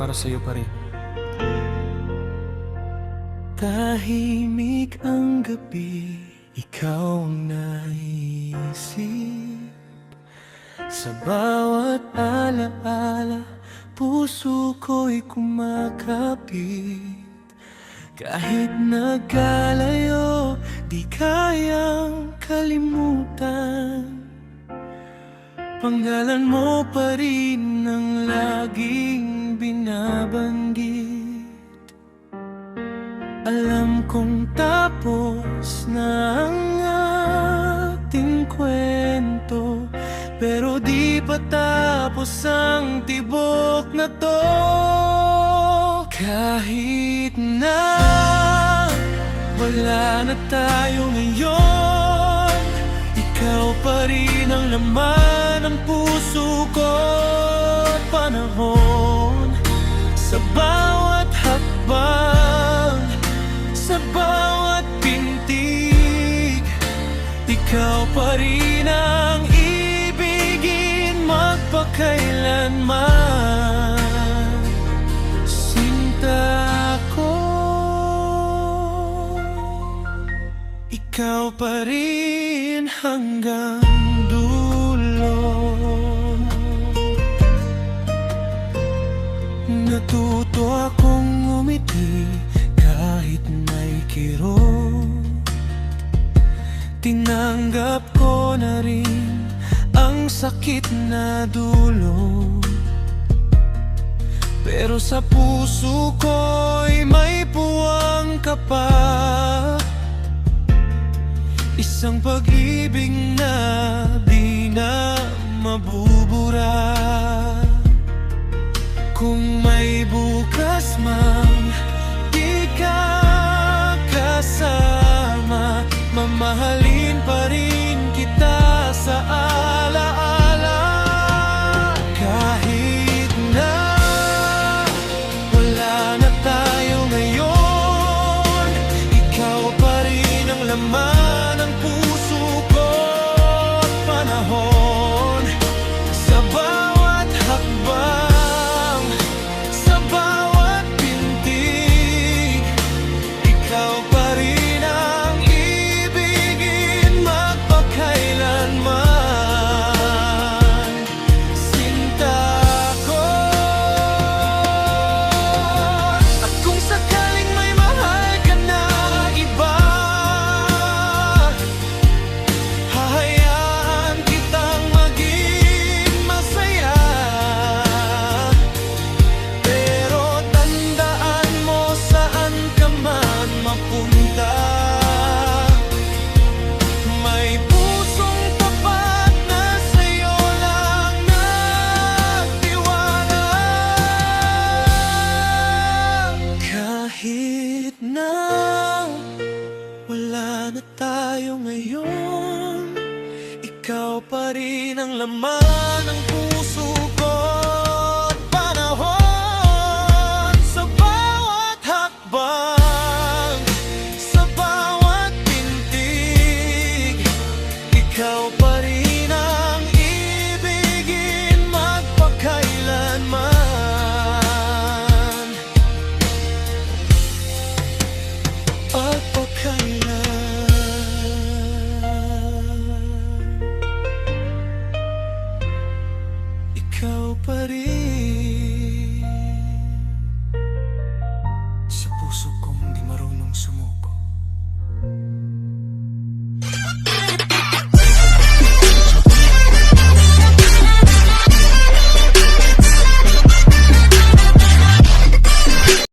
para sa'yo pa rin. Tahimik ang gabi, ikaw ang naisip. Sa bawat alaala, puso ko'y kumakapit. Kahit nagkalayo, di kayang kalimutan. Pangalan mo pa rin ang laging binabanggit. Alam kong tapos na ang ating kwento, pero di pa tapos ang tibok na to. Kahit na wala na tayo ngayon, ikaw pa rin ang laman ng puso ko at panahon. Sa bawat hakbang, sa bawat pintig, ikaw pa rin ang ibigin magpakailanman. Sinta ko, ikaw pa rin hanggang dulo. Natuto akong umiti kahit may kirot. Tinanggap ko na rin ang sakit na dulot, pero sa puso ko'y may puwang ka pa. Isang pag-ibig na di na mabubura. Kung may bukas man di ka kasama, mamahalin pa rin kita sa alaala. Kahit na wala na tayo ngayon, ikaw pa rin ang laman ng puso ko at panahon. Sa bawat hakbang, sa bawat pintig, ikaw pa rin ang ibigin magpakailanman. Sinta ko. At kung sakaling may mahal ka na iba, hahayaan kitang maging masaya. Pero tandaan mo saan ka man mapunta, may pusong tapat na sa'yo lang nagtiwala. Kahit na wala na tayo ngayon, ikaw pa rin ang laman ng puso